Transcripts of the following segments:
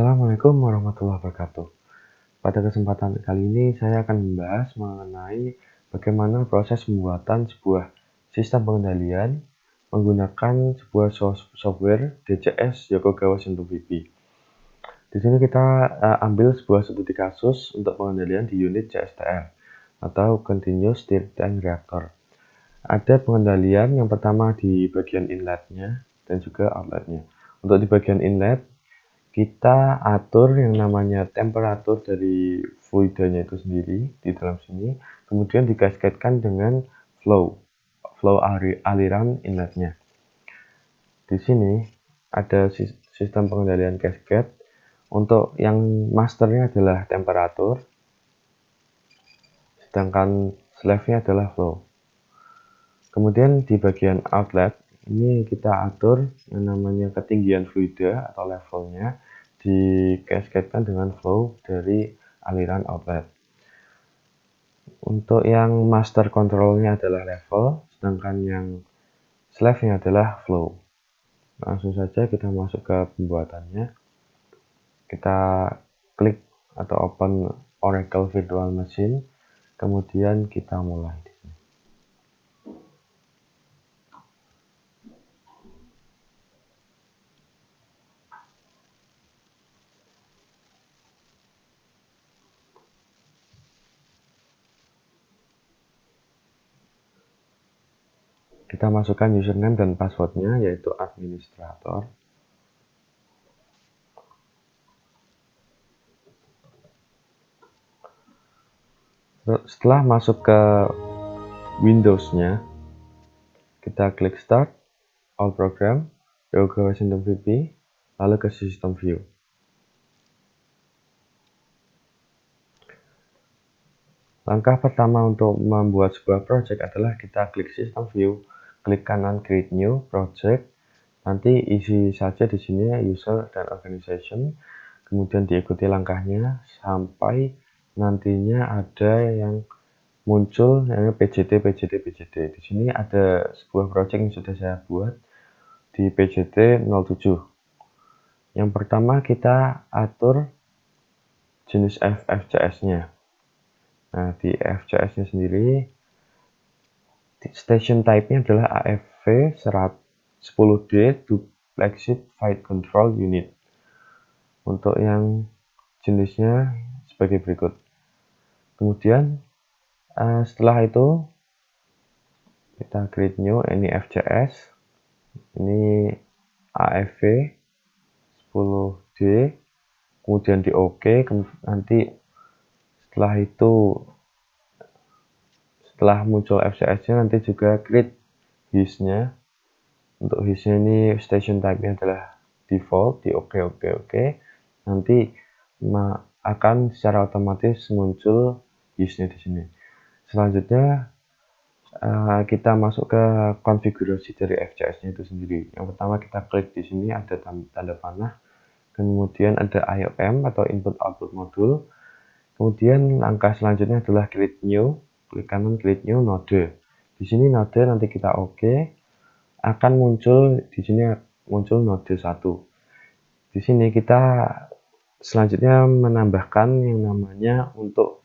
Assalamualaikum warahmatullahi wabarakatuh. Pada kesempatan kali ini saya akan membahas mengenai bagaimana proses pembuatan sebuah sistem pengendalian menggunakan sebuah software DCS Yokogawa Shinto VB. Di sini kita ambil sebuah studi kasus untuk pengendalian di unit CSTR atau Continuous State Time Reactor. Ada pengendalian yang pertama di bagian inletnya dan juga outletnya. Untuk di bagian inlet, kita atur yang namanya temperatur dari fluidanya itu sendiri di dalam sini, kemudian dikasketkan dengan flow aliran inletnya. Di sini ada sistem pengendalian cascade. Untuk yang masternya adalah temperatur, sedangkan slave-nya adalah flow. Kemudian di bagian outlet, ini kita atur yang namanya ketinggian fluida atau levelnya dikasketkan dengan flow dari aliran outlet. Untuk yang master controlnya adalah level, sedangkan yang slave-nya adalah flow. Langsung saja kita masuk ke pembuatannya. Kita klik atau open Oracle Virtual Machine, kemudian kita mulai. Kita masukkan username dan passwordnya, yaitu administrator. Setelah masuk ke Windows-nya, kita klik Start, All Program, Yokogawa Shinto VB, lalu ke System View. Langkah pertama untuk membuat sebuah project adalah kita klik System View, klik kanan Create New Project, nanti isi saja di sini User dan Organization, kemudian diikuti langkahnya sampai nantinya ada yang muncul yang PJT. Di sini ada sebuah project yang sudah saya buat di PJT 07. Yang pertama kita atur jenis FCS-nya. Nah, di FCS-nya sendiri station type-nya adalah AFV 10D Flagship Flight Control Unit. Untuk yang jenisnya sebagai berikut. Kemudian setelah itu kita create new, ini FCS, ini AFV 10D, kemudian di OK. Nanti setelah muncul FCS-nya nanti juga create his-nya. Untuk his-nya ini station type-nya adalah default, di OK. Nanti akan secara otomatis muncul his-nya di sini. Selanjutnya kita masuk ke konfigurasi dari FCS-nya itu sendiri. Yang pertama kita klik di sini ada tanda panah, kemudian ada IOM atau Input Output Module. Kemudian langkah selanjutnya adalah Create New, klik kanan Create New Node. Di sini node nanti kita OK, akan muncul di sini muncul node 1. Di sini kita selanjutnya menambahkan yang namanya untuk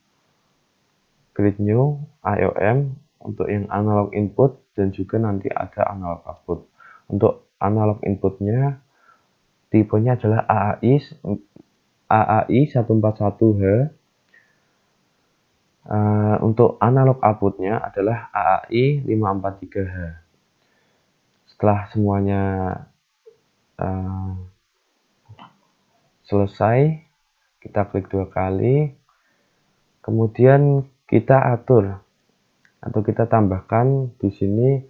Create New IOM untuk yang analog input dan juga nanti ada analog output. Untuk analog inputnya tipenya adalah AAI 141H. Untuk analog outputnya adalah AAI 543H. Setelah semuanya selesai, kita klik 2 kali, kemudian kita atur atau kita tambahkan di sini,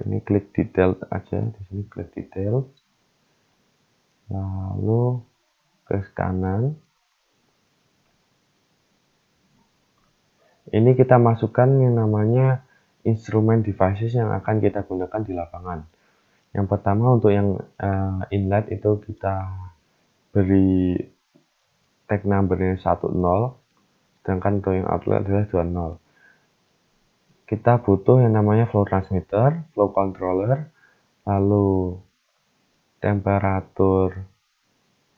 ini klik detail aja, di sini klik detail, lalu ke kanan. Ini kita masukkan yang namanya instrumen devices yang akan kita gunakan di lapangan. Yang pertama untuk yang inlet itu kita beri tag numbernya 10, sedangkan untuk yang outlet adalah 20. Kita butuh yang namanya flow transmitter, flow controller, lalu temperatur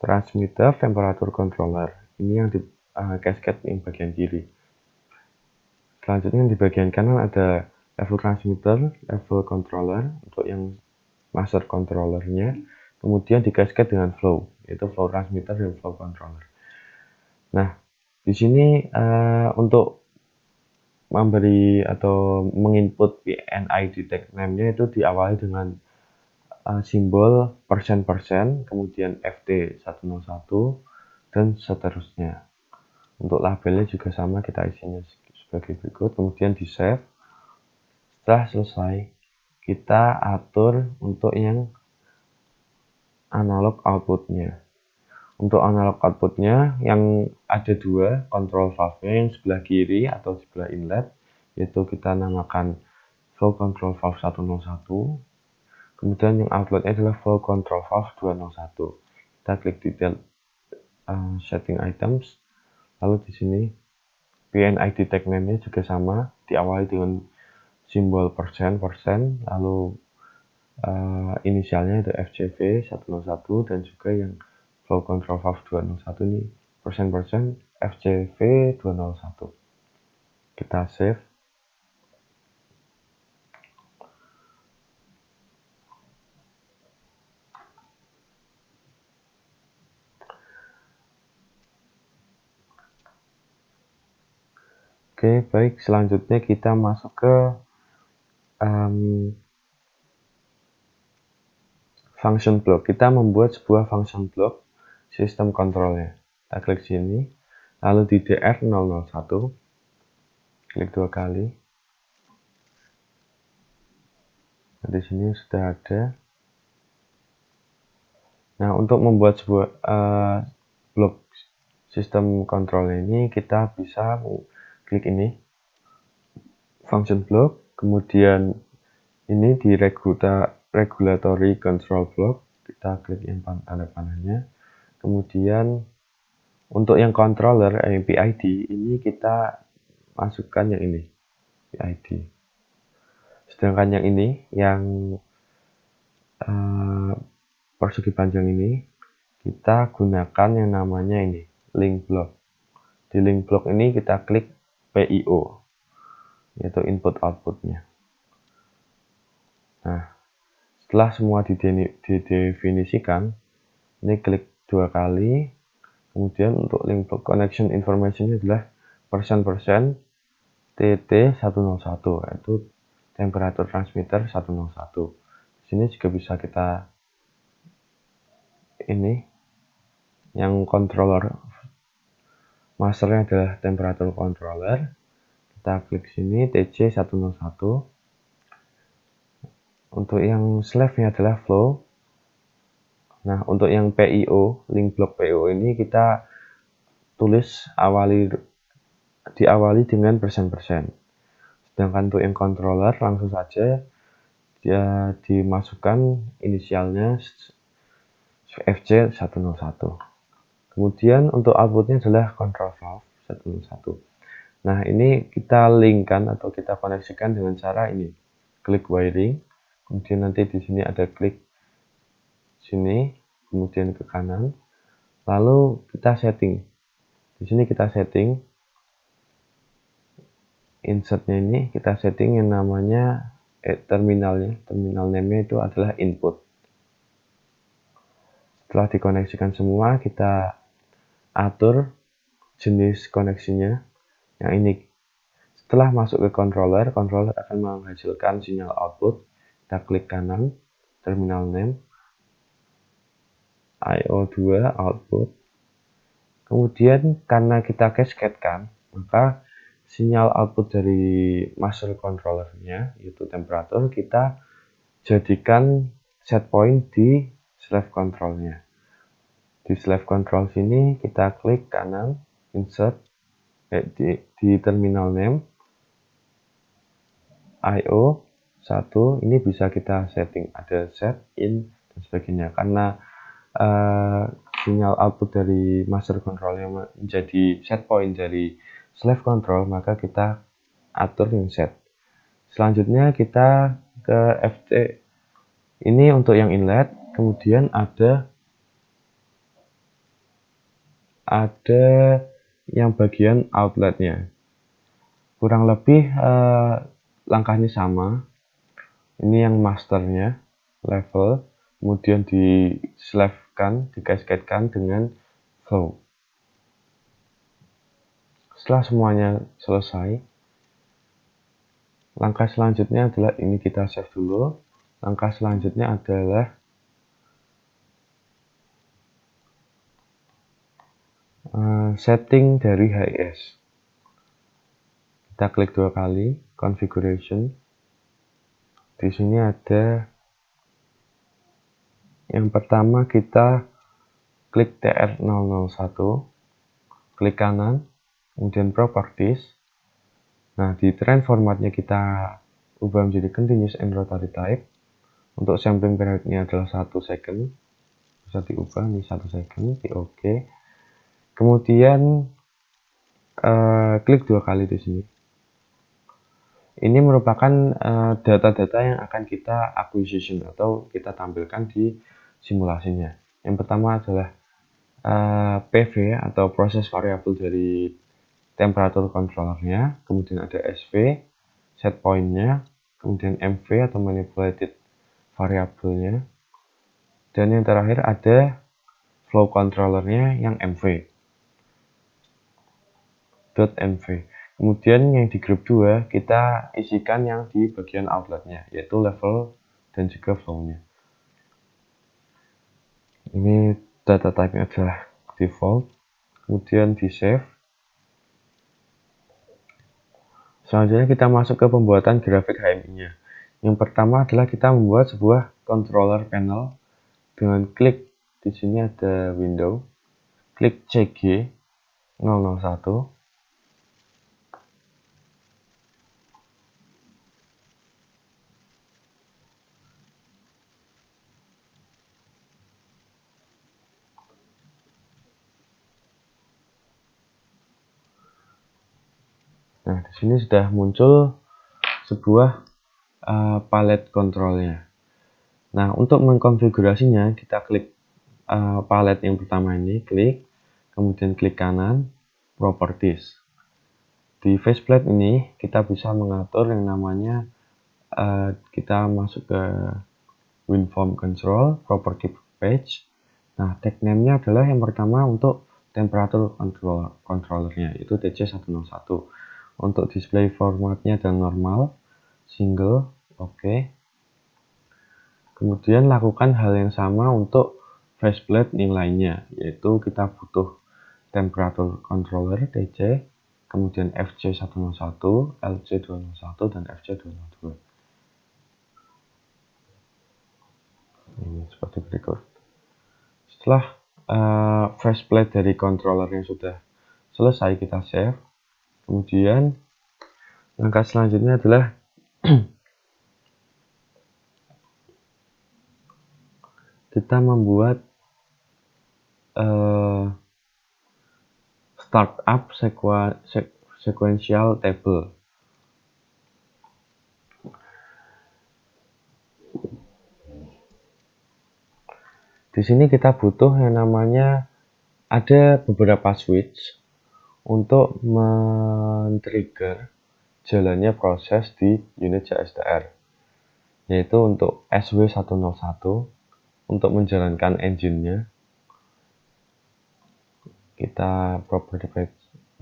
transmitter, temperature controller. Ini yang di cascade yang bagian kiri. Selanjutnya di bagian kanan ada level transmitter, level controller untuk yang master controllernya. Kemudian di cascade dengan flow, yaitu flow transmitter dan flow controller. Nah, di sini untuk memberi atau menginput PNID tag name-nya itu diawali dengan simbol persen, kemudian FT101 dan seterusnya. Untuk labelnya juga sama, kita isinya sebagai berikut, kemudian di save. Setelah selesai, kita atur untuk yang analog outputnya. Untuk analog outputnya yang ada dua control valve-nya, yang sebelah kiri atau sebelah inlet, yaitu kita namakan flow control valve 101. Kemudian yang outletnya adalah flow control valve 201. Kita klik detail setting items, lalu di sini PNID tag name-nya juga sama, diawali dengan simbol persen, lalu inisialnya ada FCV 101 dan juga yang flow control valve 201 ini persen FCV 201. Kita save. Oke, baik, selanjutnya kita masuk ke function block. Kita membuat sebuah function block sistem kontrolnya. Kita klik sini, lalu di DR001, klik 2 kali. Nah, di sini sudah ada. Nah, untuk membuat sebuah blok sistem kontrol ini, kita bisa klik ini, function block, kemudian ini di regulatory control block, kita klik yang tanda panahnya. Kemudian untuk yang controller PID ini kita masukkan yang ini, PID. Sedangkan yang ini, yang persegi panjang ini, kita gunakan yang namanya ini, link block. Di link block ini kita klik PIO, yaitu input outputnya. Nah, setelah semua didefinisikan, ini klik 2 kali. Kemudian untuk link block connection information adalah persen TT101, yaitu temperature transmitter 101. Di sini juga bisa kita ini, yang controller masternya adalah temperature controller. Kita klik sini TC101. Untuk yang slave-nya adalah flow. Nah, untuk yang PIO, link block PIO ini kita tulis diawali dengan persen. Sedangkan untuk yang controller langsung saja dia dimasukkan inisialnya FC101. Kemudian untuk outputnya adalah control valve 101. Nah, ini kita linkkan atau kita koneksikan dengan cara ini. Klik wiring, kemudian nanti di sini ada klik sini, kemudian ke kanan. Lalu kita setting. Di sini kita setting insertnya, ini kita setting yang namanya terminalnya. Terminal name-nya itu adalah input. Setelah dikoneksikan semua, kita atur jenis koneksinya. Yang ini, setelah masuk ke controller akan menghasilkan sinyal output. Kita klik kanan, terminal name, IO2 output. Kemudian karena kita cascade-kan, maka sinyal output dari master controllernya, yaitu temperatur, kita jadikan set point di slave controlnya. Di slave control sini kita klik kanan, insert, di terminal name, IO1, ini bisa kita setting, ada set, in, dan sebagainya. Karena sinyal output dari master control yang menjadi set point dari slave control, maka kita atur yang set. Selanjutnya kita ke FT, ini untuk yang inlet. Kemudian ada ada yang bagian outletnya. Kurang lebih langkahnya sama. Ini yang masternya, level, kemudian dikasketkan dengan flow. Setelah semuanya selesai, langkah selanjutnya adalah ini kita save dulu. Langkah selanjutnya adalah setting dari HIS. Kita klik 2 kali, configuration. Di sini ada yang pertama, kita klik TR001, klik kanan, kemudian properties. Nah, di trend formatnya kita ubah menjadi continuous and rotary type. Untuk sampling periodnya adalah 1 second. Bisa diubah nih 1 second, di OK. Kemudian klik 2 kali di sini. Ini merupakan data-data yang akan kita acquisition atau kita tampilkan di simulasinya. Yang pertama adalah PV atau proses variable dari temperatur controllernya, kemudian ada SV, set point-nya, kemudian MV atau manipulated variabelnya, dan yang terakhir ada flow controllernya yang MV. .mv. Kemudian yang di grup 2 kita isikan yang di bagian outletnya, yaitu level dan juga flow-nya. Ini data type-nya adalah default, kemudian di save. Selanjutnya kita masuk ke pembuatan grafik HMI-nya. Yang pertama adalah kita membuat sebuah controller panel dengan klik di sini ada window, klik CG 001. Nah, di sini sudah muncul sebuah palet kontrolnya. Nah, untuk mengkonfigurasinya kita klik palet yang pertama ini, klik, kemudian klik kanan, properties. Di faceplate ini kita bisa mengatur yang namanya kita masuk ke WinForm Control, Property Page. Nah, tag name-nya adalah yang pertama untuk temperatur controllernya, itu TC101. Untuk display formatnya dan normal, single, oke. Kemudian lakukan hal yang sama untuk faceplate yang lainnya, yaitu kita butuh temperatur controller TC, kemudian FC101, LC201, dan FC202. Ini seperti berikut. Setelah faceplate dari controller yang sudah selesai, kita save. Kemudian langkah selanjutnya adalah kita membuat startup sequential table. Di sini kita butuh yang namanya ada beberapa switch untuk men-trigger jalannya proses di unit JSTR, yaitu untuk SW101 untuk menjalankan engine-nya. Kita property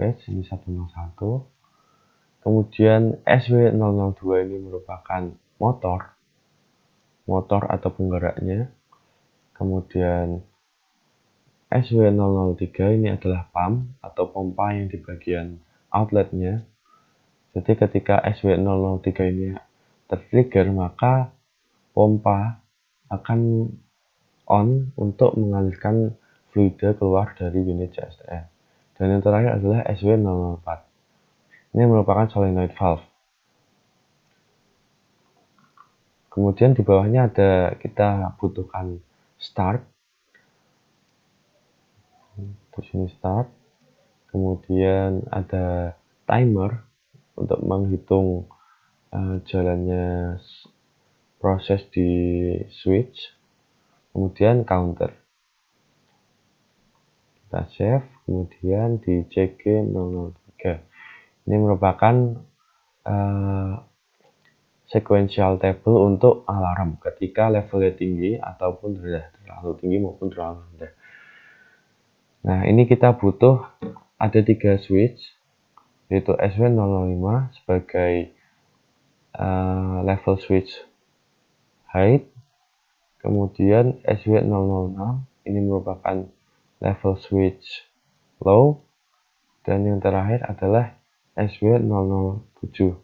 page ini 101. Kemudian SW002 ini merupakan motor atau penggeraknya. Kemudian SW003 ini adalah pump atau pompa yang di bagian outletnya. Jadi ketika SW003 ini tertrigger, maka pompa akan on untuk mengalirkan fluida keluar dari unit JSTR. Dan yang terakhir adalah SW004. Ini merupakan solenoid valve. Kemudian di bawahnya ada kita butuhkan start. Di sini start. Kemudian ada timer untuk menghitung jalannya proses di switch. Kemudian counter. kita save, kemudian di CG003. Ini merupakan sequential table untuk alarm ketika levelnya tinggi ataupun rendah, terlalu tinggi maupun terlalu rendah. Nah, ini kita butuh ada 3 switch, yaitu SW005 sebagai level switch height, kemudian SW006 ini merupakan level switch low, dan yang terakhir adalah SW007.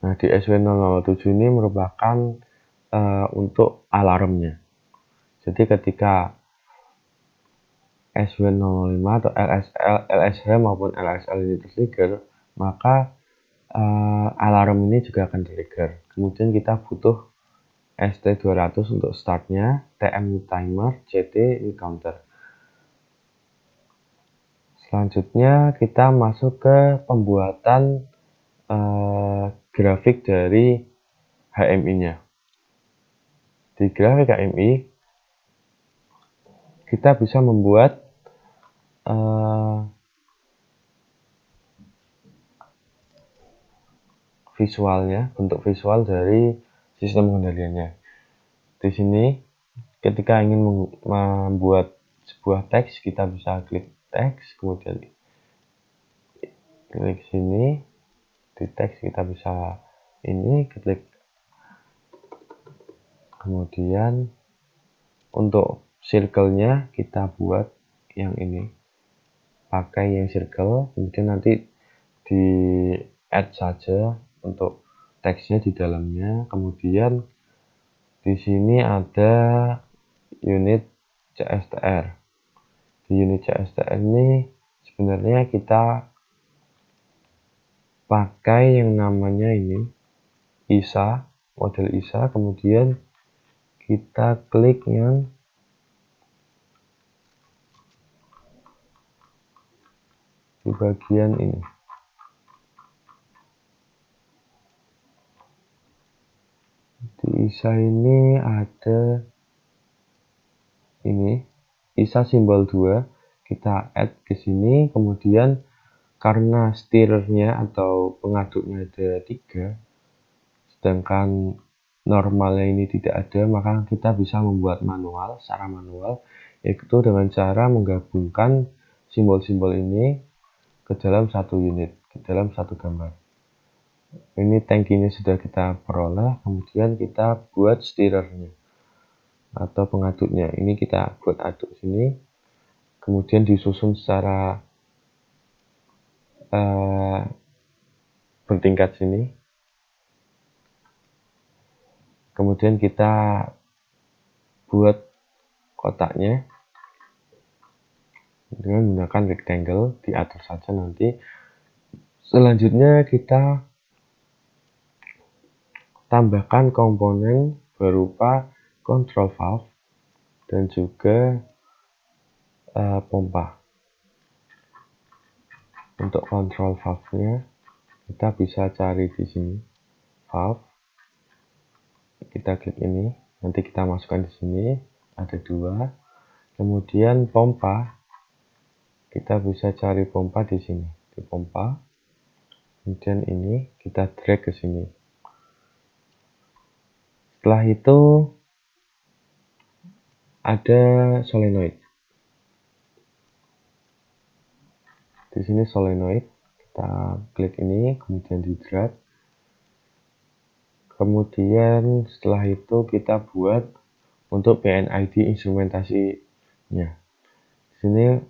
Nah, di SW007 ini merupakan untuk alarmnya. Jadi ketika SW005 atau LSH maupun LSL ini trigger, maka alarm ini juga akan trigger. Kemudian kita butuh ST200 untuk startnya, TM timer, CT counter. Selanjutnya kita masuk ke pembuatan grafik dari HMI-nya. Di grafik HMI kita bisa membuat visualnya, bentuk visual dari sistem kendaliannya. Di sini ketika ingin membuat sebuah teks, kita bisa klik teks, kemudian klik sini, di teks kita bisa ini, klik, kemudian untuk circle-nya kita buat yang ini, pakai yang circle, kemudian nanti di add saja untuk teksnya di dalamnya. Kemudian di sini ada unit CSTR. Di unit CSTR ini sebenarnya kita pakai yang namanya ini ISA, model ISA, kemudian kita klik yang di bagian ini. Di ISA ini ada ini ISA simbol 2, kita add ke sini, kemudian karena steerernya atau pengaduknya ada 3, sedangkan normalnya ini tidak ada, maka kita bisa membuat manual, secara manual, yaitu dengan cara menggabungkan simbol-simbol ini ke dalam satu unit, ke dalam satu gambar. Ini tangkinya sudah kita peroleh, kemudian kita buat steerernya atau pengaduknya. Ini kita buat aduk sini, kemudian disusun secara bertingkat sini. Kemudian kita buat kotaknya dengan menggunakan rectangle, diatur saja nanti. Selanjutnya kita tambahkan komponen berupa control valve dan juga pompa. Untuk control valve-nya kita bisa cari di sini valve, kita klik ini, nanti kita masukkan di sini, ada 2. Kemudian pompa, kita bisa cari pompa di sini, di pompa. Kemudian ini kita drag ke sini. Setelah itu ada solenoid. Di sini solenoid, kita klik ini, kemudian di drag. Kemudian setelah itu kita buat untuk PNID instrumentasinya. Di sini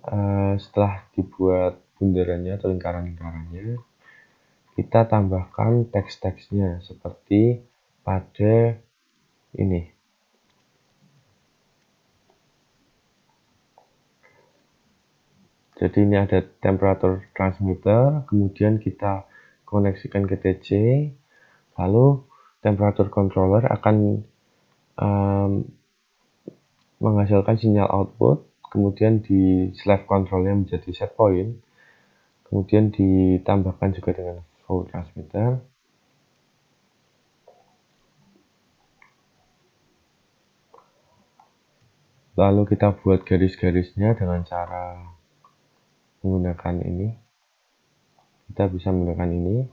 setelah dibuat bundarannya atau lingkaran-lingkarannya, kita tambahkan teks-teksnya seperti pada ini. Jadi ini ada temperatur transmitter, kemudian kita koneksikan ke TC, lalu temperatur controller akan menghasilkan sinyal output, kemudian di slave controlnya menjadi set point, kemudian ditambahkan juga dengan flow transmitter. Lalu kita buat garis-garisnya dengan cara menggunakan ini. Kita bisa menggunakan ini,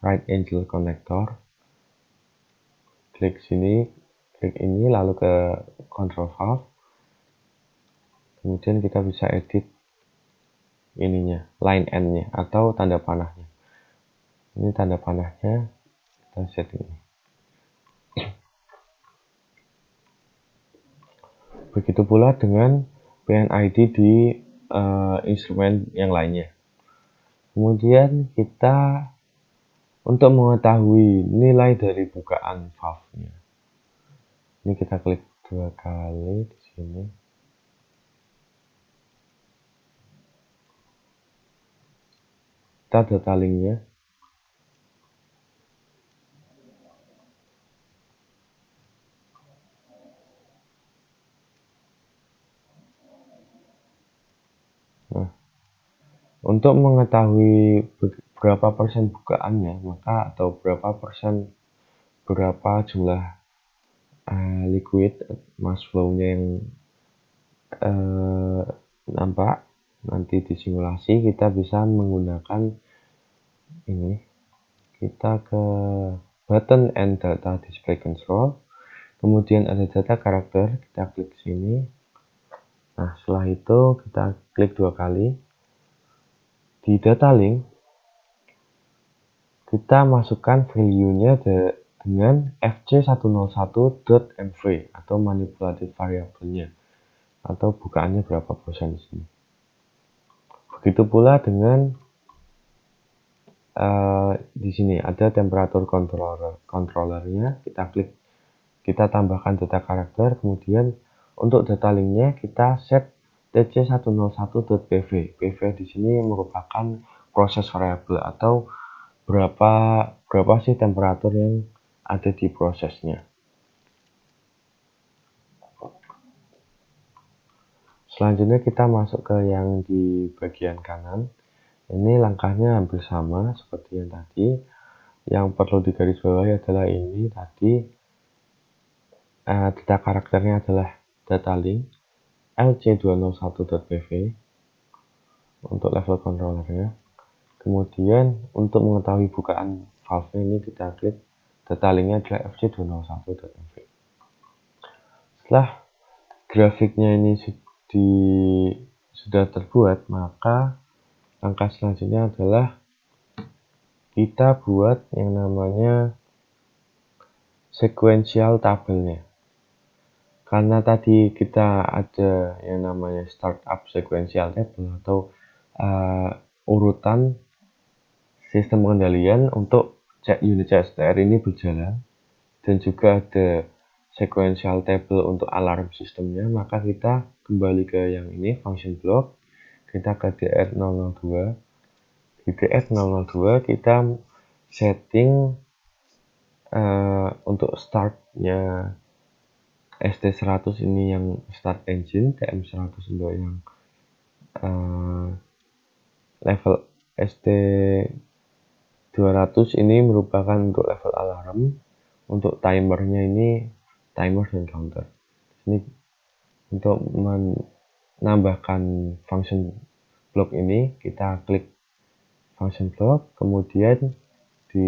right angle connector. Klik sini, klik ini, lalu ke control valve. Kemudian kita bisa edit ininya, line end-nya atau tanda panahnya. Ini tanda panahnya, kita set ini. Begitu pula dengan PNID di instrumen yang lainnya. Kemudian kita untuk mengetahui nilai dari bukaan valve-nya. Ini kita klik 2 kali di sini. Kita detailingnya. Nah, untuk mengetahui berapa persen bukaannya, maka atau berapa jumlah liquid mass flow-nya yang nampak nanti di simulasi, kita bisa menggunakan ini. Kita ke button and data display control, kemudian ada data karakter, kita klik sini. Nah, setelah itu kita klik 2 kali di data link, kita masukkan value-nya dengan fc101.mv atau manipulative variable-nya, atau bukaannya berapa persen di sini. Begitu pula dengan di sini ada temperatur controllernya, kita tambahkan data karakter, kemudian untuk data linknya kita set tc101.pv. PV di sini merupakan proses variable atau berapa sih temperatur yang ada di prosesnya. Selanjutnya kita masuk ke yang di bagian kanan. Ini langkahnya hampir sama seperti yang tadi. Yang perlu digarisbawahi adalah ini tadi, data karakternya adalah data link lc201.pv untuk level controllernya. Kemudian untuk mengetahui bukaan valve ini kita klik data linknya adalah fc201.mv. Setelah grafiknya ini sudah terbuat, maka langkah selanjutnya adalah kita buat yang namanya sequential tabelnya. Karena tadi kita ada yang namanya startup sequential table atau urutan sistem pengendalian untuk unit CSTR ini berjalan, dan juga ada sequential table untuk alarm sistemnya, maka kita kembali ke yang ini, function block, kita ke DR002. Di DR002 kita setting untuk startnya ST100 ini yang start engine, TM100 untuk yang level ST200 ini merupakan untuk level alarm. Untuk timernya ini timer dan counter. Ini untuk menambahkan function block ini, kita klik function block, kemudian di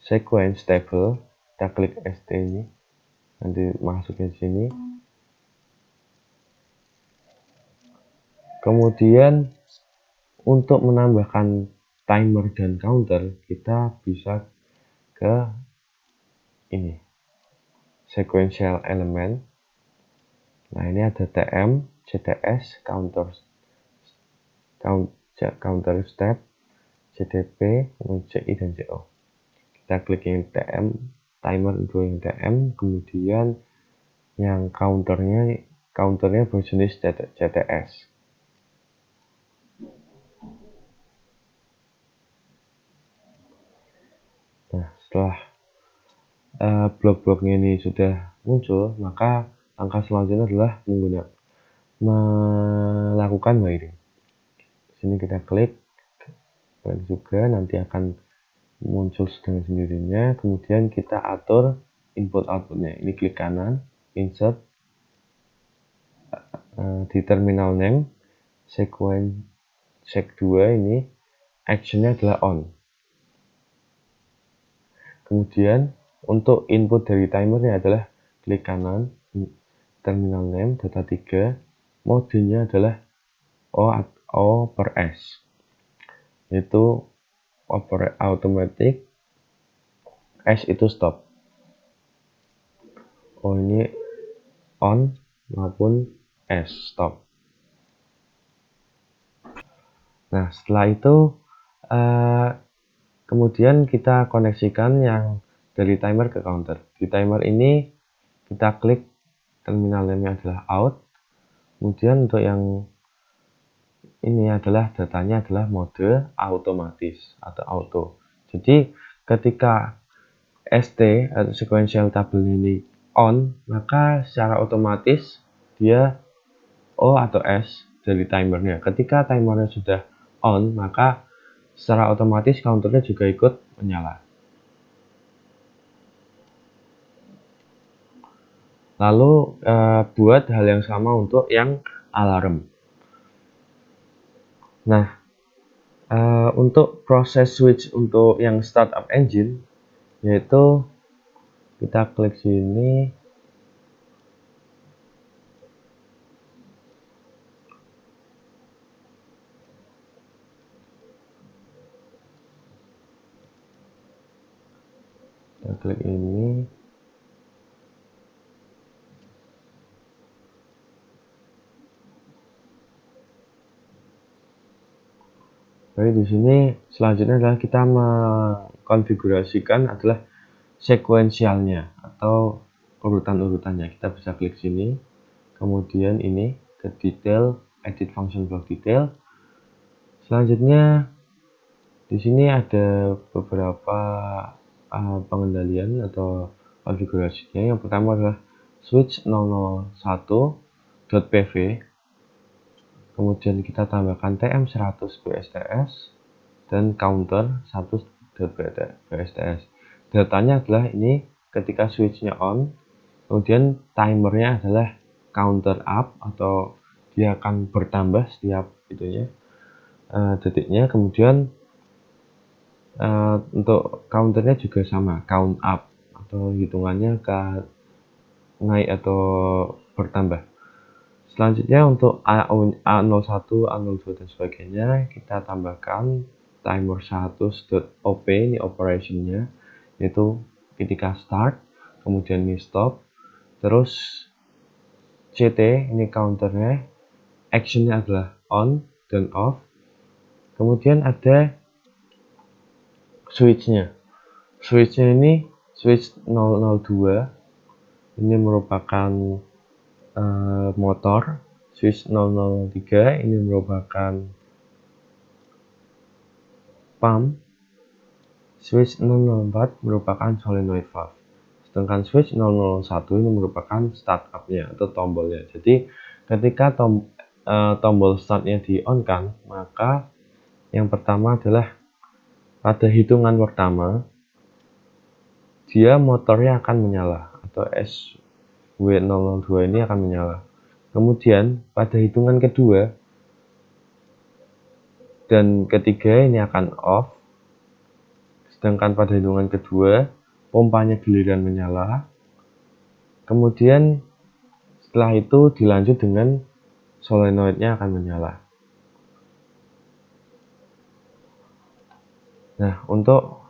sequence table kita klik ST ini, nanti masukin sini. Kemudian untuk menambahkan timer dan counter, kita bisa ke ini, sequential element. Nah, ini ada TM, CTS, counter step, CDP, CI dan CO. Kita klik yang TM, timer untuk yang TM, kemudian yang counternya berjenis CTS. Nah, setelah blok-bloknya ini sudah muncul, maka langkah selanjutnya adalah melakukan wiring. Di sini kita klik juga, nanti akan muncul dengan sendirinya. Kemudian kita atur input outputnya. Ini klik kanan, insert, di terminal name, sequence sec 2 ini actionnya adalah on. Kemudian untuk input dari timernya adalah klik kanan, terminal name, data 3, modenya adalah O per S, yaitu automatic, S itu stop. O ini on maupun S stop. Nah, setelah itu kemudian kita koneksikan yang dari timer ke counter. Di timer ini kita klik terminal name-nya adalah out. Kemudian untuk yang ini adalah datanya adalah mode otomatis atau auto. Jadi ketika ST atau sequential table ini on, maka secara otomatis dia O atau S dari timernya. Ketika timernya sudah on, maka secara otomatis counternya juga ikut menyala. Lalu buat hal yang sama untuk yang alarm. Nah, untuk proses switch untuk yang startup engine, yaitu kita klik sini, kita klik ini, jadi di sini selanjutnya adalah kita mengkonfigurasikan adalah sekuensialnya atau urutan-urutannya. Kita bisa klik sini, kemudian ini ke detail, edit function block detail. Selanjutnya di sini ada beberapa pengendalian atau konfigurasinya. Yang pertama adalah switch 001.pv, kemudian kita tambahkan TM100 BSTS dan counter 1.BSTS. Datanya adalah ini ketika switchnya on, kemudian timernya adalah counter up atau dia akan bertambah setiap detiknya. Kemudian untuk counternya juga sama, count up atau hitungannya naik atau bertambah. Selanjutnya untuk A01, A02 dan sebagainya kita tambahkan timer 100.op, ini operationnya, yaitu ketika start, kemudian ini stop, terus CT ini counternya, actionnya adalah on dan off, kemudian ada switchnya ini switch 002, ini merupakan motor. Switch 003 ini merupakan pump. Switch 004 merupakan solenoid valve. Sedangkan switch 001 ini merupakan startup-nya atau tombolnya. Jadi ketika tombol startnya di on kan, maka yang pertama adalah pada hitungan pertama dia motornya akan menyala atau SW002 ini akan menyala. Kemudian pada hitungan kedua dan ketiga ini akan off. Sedangkan pada hitungan kedua pompanya giliran menyala. Kemudian setelah itu dilanjut dengan solenoidnya akan menyala. Nah, untuk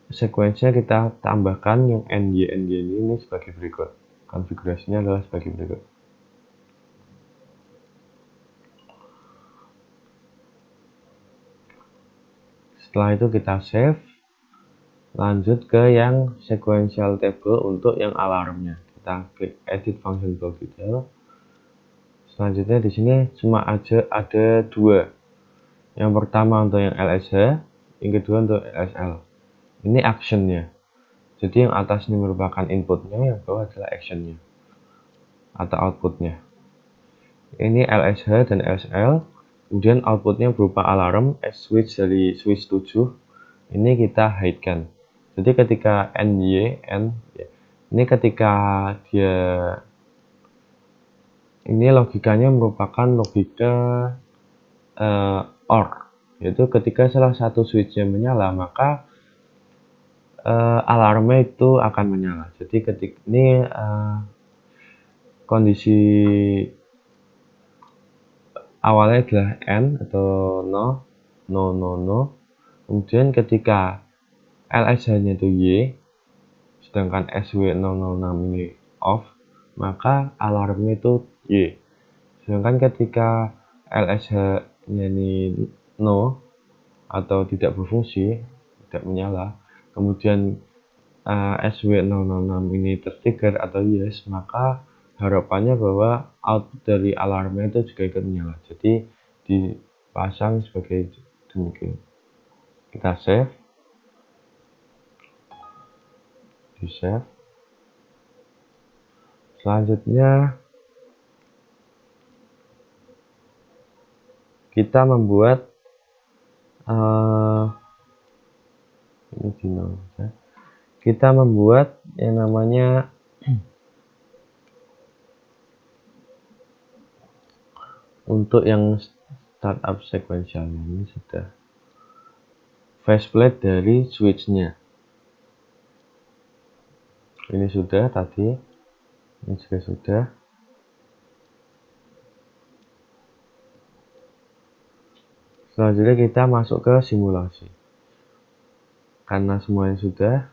sekuensinya kita tambahkan yang NY ini sebagai berikut. Konfigurasinya adalah sebagai berikut. Setelah itu kita save, lanjut ke yang sequential table untuk yang alarmnya. Kita klik edit function block detail. Selanjutnya di sini cuma ada dua. Yang pertama untuk yang LSH, yang kedua untuk LSL. Ini actionnya. Jadi yang atas ini merupakan inputnya, yang bawah adalah actionnya atau outputnya. Ini LSH dan LSL. Kemudian outputnya berupa alarm switch dari switch 7. Ini kita hide kan. Jadi ketika n ini ketika dia ini logikanya merupakan logika OR, yaitu ketika salah satu switchnya menyala maka alarmnya itu akan menyala. Jadi ketika ini kondisi awalnya adalah N atau no. Kemudian ketika LSH-nya itu Y, sedangkan SW006 ini off, maka alarmnya itu Y. Sedangkan ketika LSH-nya ini no atau tidak berfungsi, tidak menyala, kemudian SW006 ini tertrigger atau yes, maka harapannya bahwa output dari alarmnya itu juga ikut menyala. Jadi dipasang sebagai demikian. Kita save, di save. Selanjutnya kita membuat ini dino. Kita membuat yang namanya untuk yang startup sequential ini sudah faceplate dari switchnya. Ini sudah tadi, ini juga sudah. Selanjutnya kita masuk ke simulasi. Karena semuanya sudah,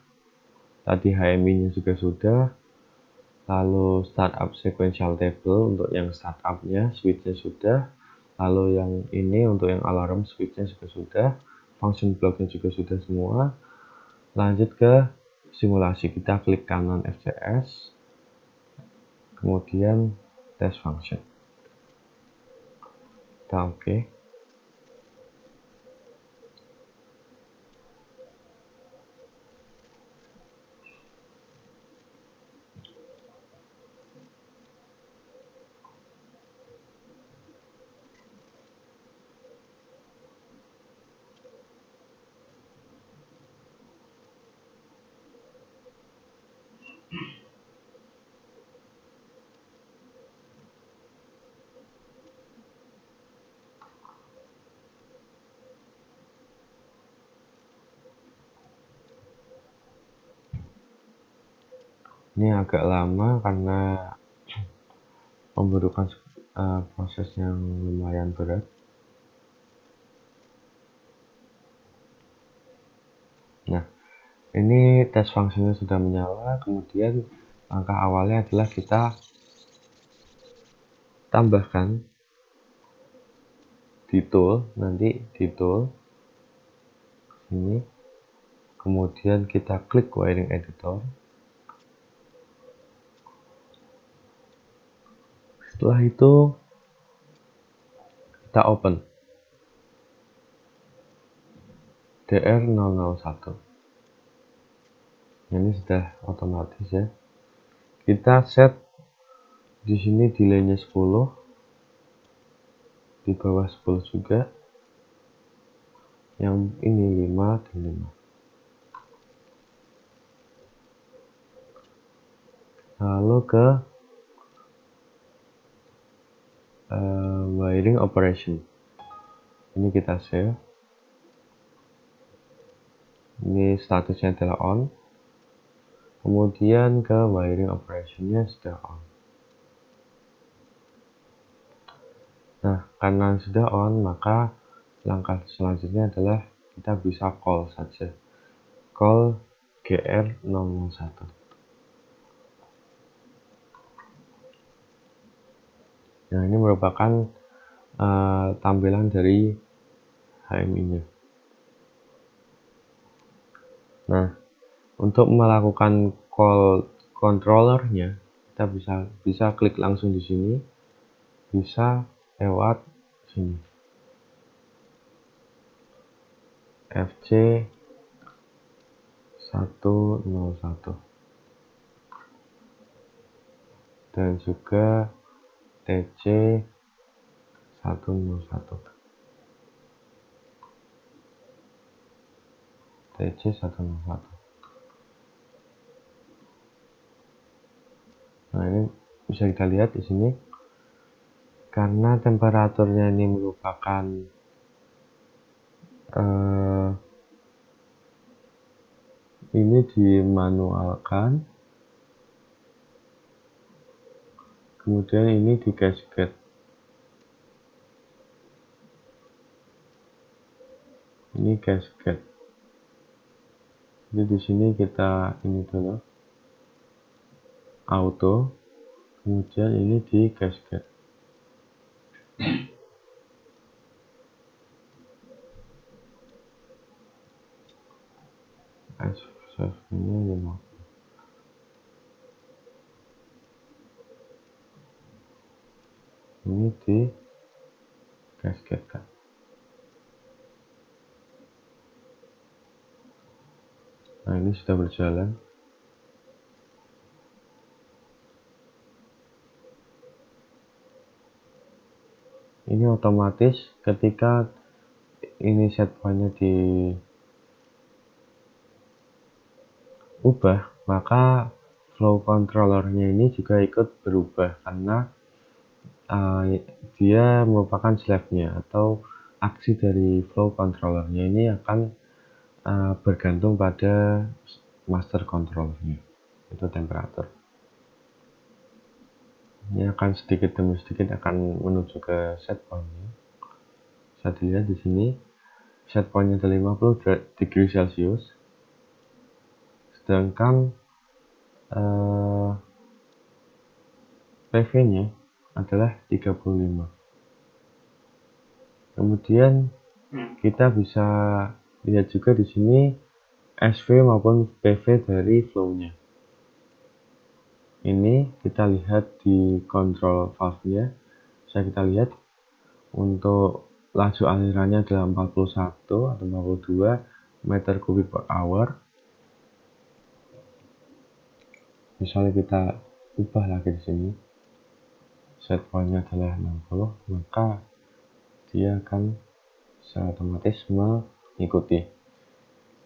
tadi HMI-nya juga sudah, lalu startup sequential table untuk yang startupnya, switchnya sudah, lalu yang ini untuk yang alarm switchnya juga sudah, function blocknya juga sudah semua. Lanjut ke simulasi, kita klik kanan FCS, kemudian test function, kita oke. Ini agak lama karena membutuhkan proses yang lumayan berat. Nah, ini test fungsinya sudah menyala, kemudian langkah awalnya adalah kita tambahkan di tool, nanti di tool ini, kemudian kita klik wiring editor. Setelah itu kita open DR001. Ini sudah otomatis ya. Kita set di sini delaynya 10, di bawah 10 juga, yang ini 5 dan 5. Lalu ke wiring operation, ini kita save. Ini statusnya adalah on, kemudian ke wiring operationnya sudah on. Nah, karena sudah on, maka langkah selanjutnya adalah kita bisa call saja, call GR001. Nah, ini merupakan tampilan dari HMI-nya. Nah, untuk melakukan call controllernya, kita bisa klik langsung di sini, bisa lewat sini, FC 101 dan juga TC 101. TC 101. bisa kita lihat di sini, karena temperaturnya ini merupakan ini dimanualkan, kemudian ini di cascade. Ini cascade. Jadi di sini kita ini dulu auto, kemudian ini di cascade. Ini di cascade kan. Nah, ini sudah berjalan. Ini otomatis ketika ini set point-nya diubah, maka flow controllernya ini juga ikut berubah karena dia merupakan slave-nya, atau aksi dari flow controllernya ini akan bergantung pada master controllernya, itu temperatur. Ini akan sedikit demi sedikit akan menuju ke set point-nya. Bisa dilihat di sini set point-nya 50 degree Celcius, sedangkan PV-nya adalah 35. Kemudian kita bisa lihat juga di sini SV maupun PV dari flow-nya. Ini kita lihat di control valve-nya. Bisa kita lihat untuk laju alirannya adalah 41 atau 42 meter kubik per hour. Misalnya kita ubah lagi di sini, set point-nya adalah 60, maka dia akan secara otomatis mengikuti.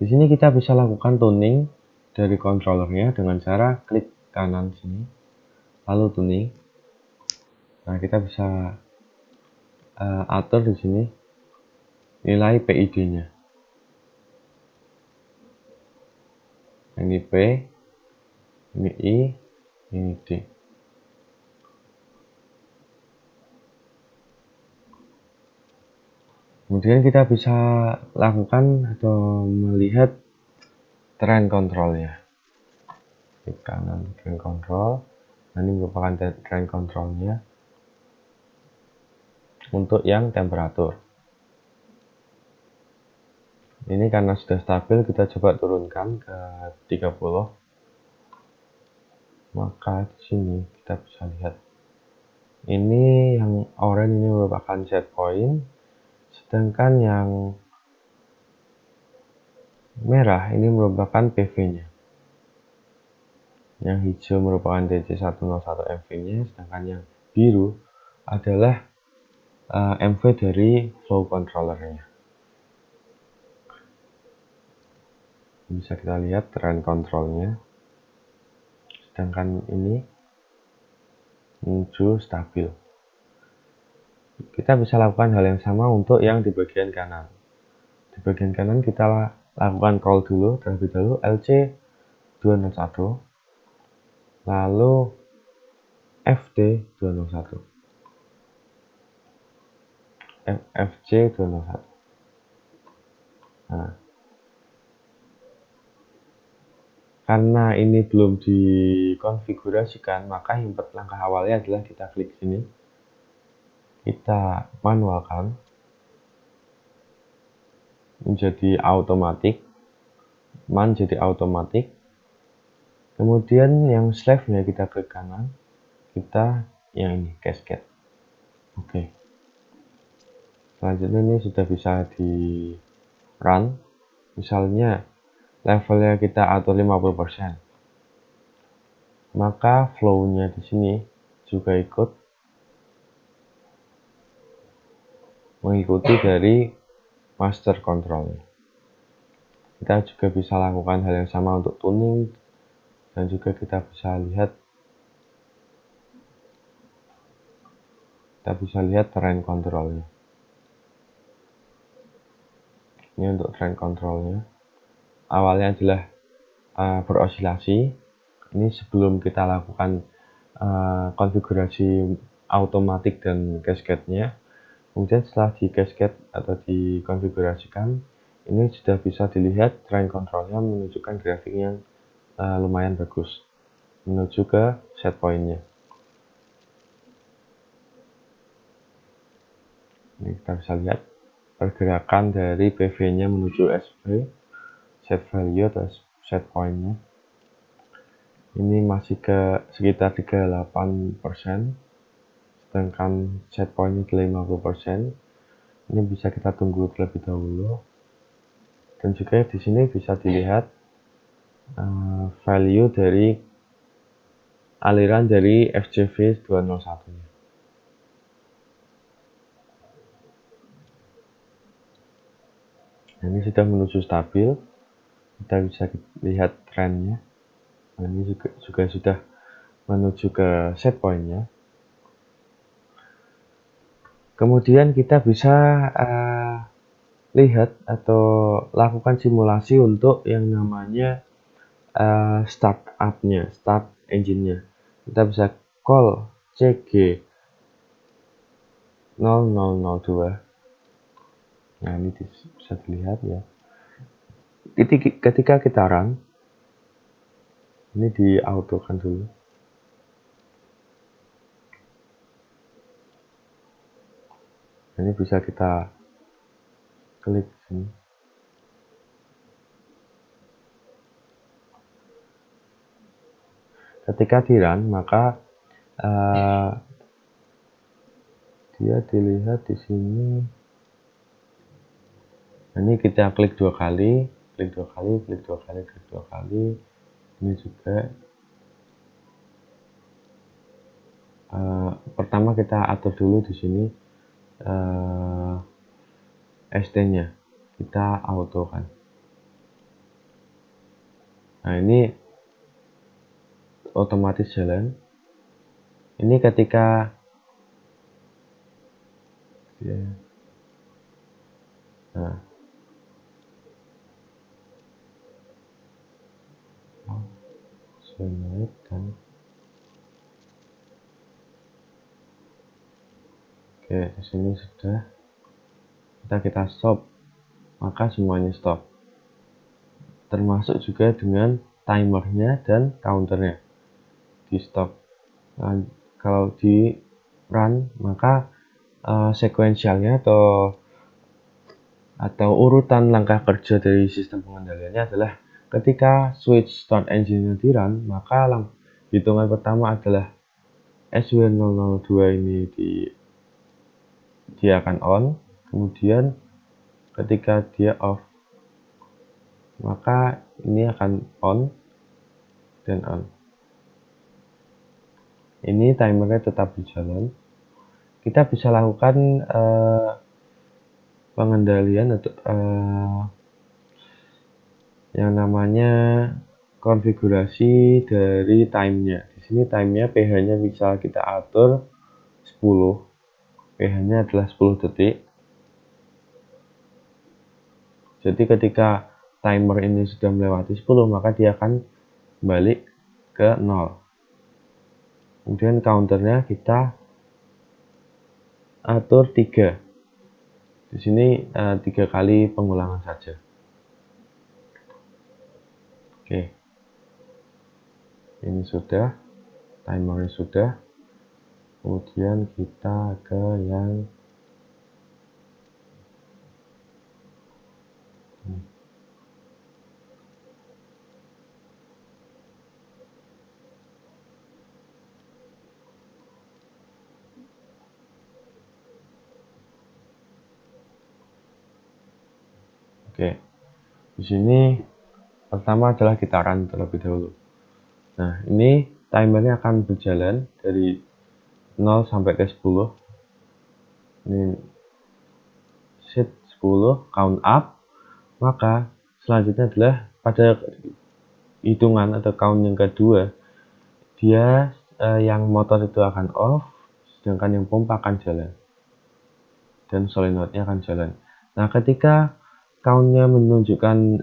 Di sini kita bisa lakukan tuning dari controllernya dengan cara klik kanan sini, lalu tuning. Nah, kita bisa atur di sini nilai PID-nya. Ini P, ini I, ini D. Kemudian kita bisa lakukan atau melihat trend controlnya. Klik kanan trend control. Nah, ini merupakan trend controlnya untuk yang temperatur. Ini karena sudah stabil, kita coba turunkan ke 30. Maka di sini kita bisa lihat. Ini yang oranye ini merupakan set point, sedangkan yang merah ini merupakan PV-nya. Yang hijau merupakan DC101 MV-nya, sedangkan yang biru adalah MV dari flow controllernya. Bisa kita lihat trend controlnya, sedangkan ini menuju stabil. Kita bisa lakukan hal yang sama untuk yang di bagian kanan. Di bagian kanan kita lakukan call dulu, terlebih dahulu LC201, lalu FD201, FJ201. Nah, karena ini belum dikonfigurasikan, maka langkah awalnya adalah kita klik sini, kita manualkan menjadi automatic, jadi automatic. Kemudian yang slave-nya kita klik kanan, kita yang ini cascade. Oke. Selanjutnya ini sudah bisa di run. Misalnya levelnya kita atur 50%, maka flow-nya di sini juga ikut mengikuti dari master control-nya. Kita juga bisa lakukan hal yang sama untuk tuning, dan juga kita bisa lihat kita bisa lihat trend controlnya. Ini untuk trend controlnya. Awalnya adalah berosilasi. Ini sebelum kita lakukan konfigurasi automatik dan cascade-nya. Kemudian setelah di cascade atau dikonfigurasikan, ini sudah bisa dilihat trend controlnya menunjukkan grafik yang lumayan bagus menuju ke set point-nya. Ini kita bisa lihat pergerakan dari PV-nya menuju SV, set value atau set point-nya. Ini masih ke sekitar 38%, sedangkan set point-nya 50%. Ini bisa kita tunggu terlebih dahulu. Dan juga di sini bisa dilihat value dari aliran dari FJV 201-nya. Nah, ini sudah menuju stabil. Kita bisa lihat trennya. Nah, ini juga sudah menuju ke set point-nya. Kemudian kita bisa lihat atau lakukan simulasi untuk yang namanya start engine-nya. Kita bisa call CG 0002. Nah, ini bisa dilihat ya. Ketika kita run, ini di auto kan dulu. Ini bisa kita klik sini. Ketika di run, maka dia dilihat di sini. Nah, ini kita klik dua kali. Ini juga pertama kita atur dulu di sini ST-nya, kita auto kan. Nah, ini otomatis jalan. Ini ketika nah, naik kan. Oke, di sini sudah. Kita stop, maka semuanya stop. Termasuk juga dengan timernya dan counternya di stop. Nah, kalau di run, maka sekuensialnya atau urutan langkah kerja dari sistem pengendaliannya adalah ketika switch start engine di run, maka hitungan pertama adalah SW002 ini dia akan on. Kemudian ketika dia off, maka ini akan on dan on. Ini timernya tetap berjalan. Kita bisa lakukan pengendalian atau yang namanya konfigurasi dari time-nya. Di sini time-nya pH-nya bisa kita atur 10. pH-nya adalah 10 detik. Jadi ketika timer ini sudah melewati 10, maka dia akan balik ke 0. Kemudian counternya kita atur 3. Di sini 3 kali pengulangan saja. Oke. Ini sudah, timernya sudah. Kemudian kita ke yang Oke, di sini pertama adalah kita run terlebih dahulu. Nah, ini timernya akan berjalan dari 0 sampai ke 10. Ini set 10, count up. Maka selanjutnya adalah pada hitungan atau count yang kedua, dia yang motor itu akan off sedangkan yang pompa akan jalan dan solenoidnya akan jalan. Nah, ketika count-nya menunjukkan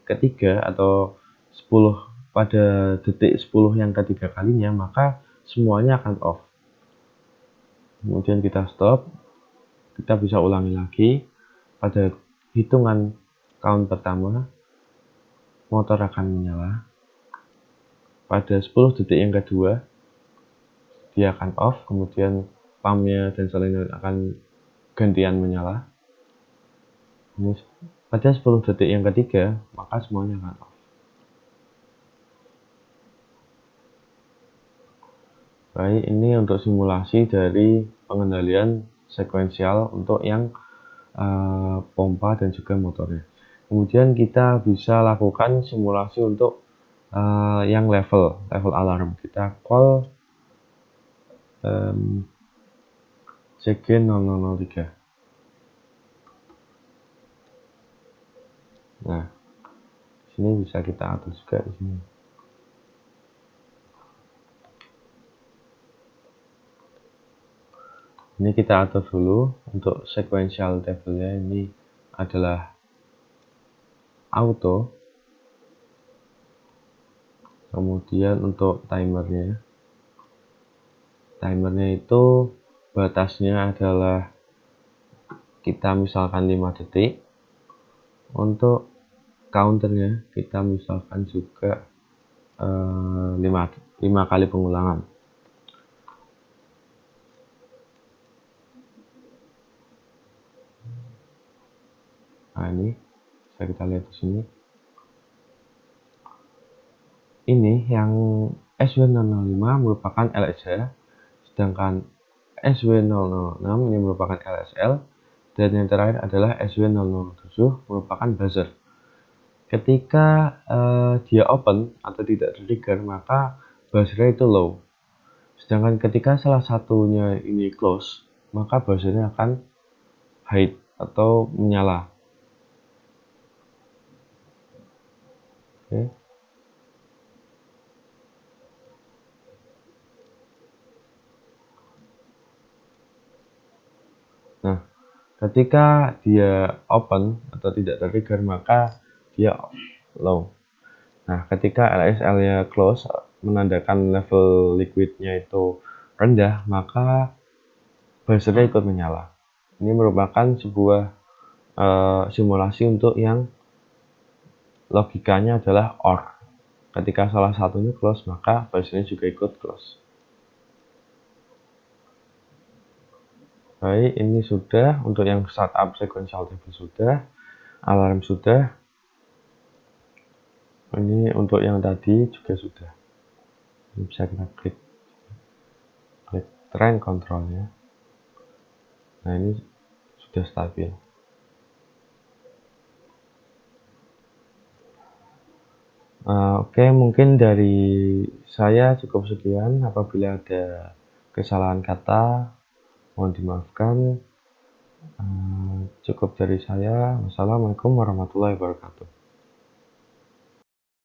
ketiga atau 10 pada detik 10 yang ketiga kalinya, maka semuanya akan off. Kemudian kita stop, kita bisa ulangi lagi. Pada hitungan count pertama, motor akan menyala. Pada 10 detik yang kedua, dia akan off, kemudian pumpnya dan solenoid akan gantian menyala. Ini pada 10 detik yang ketiga, maka semuanya akan off. Baik, ini untuk simulasi dari pengendalian sekuensial untuk yang pompa dan juga motornya. Kemudian kita bisa lakukan simulasi untuk yang level alarm. Kita call CG0003. Nah, sini bisa kita atur juga di sini. Ini kita atur dulu untuk sequential table-nya, ini adalah auto. Kemudian untuk timernya itu batasnya adalah kita misalkan 5 detik. Untuk counternya kita misalkan juga 5 kali pengulangan. Nah, ini bisa kita lihat di sini. Ini yang SW005 merupakan LSH, sedangkan SW006 ini merupakan LSL, dan yang terakhir adalah SW007 merupakan buzzer. Ketika dia open atau tidak trigger, maka buzzer itu low. Sedangkan ketika salah satunya ini close, maka buzzernya akan high atau menyala. Oke. Nah, ketika dia open atau tidak trigger, maka dia low. Nah, ketika LSL-nya close, menandakan level liquidnya itu rendah, maka buzzernya ikut menyala. Ini merupakan sebuah simulasi untuk yang logikanya adalah OR. Ketika salah satunya close, maka buzzernya juga ikut close. Baik, ini sudah untuk yang startup sequential table sudah, alarm sudah. Ini untuk yang tadi juga sudah. Ini bisa kita klik trend controlnya. Nah, ini sudah stabil. Oke, mungkin dari saya cukup sekian. Apabila ada kesalahan kata, mohon dimaafkan. Cukup dari saya. Wassalamualaikum warahmatullahi wabarakatuh.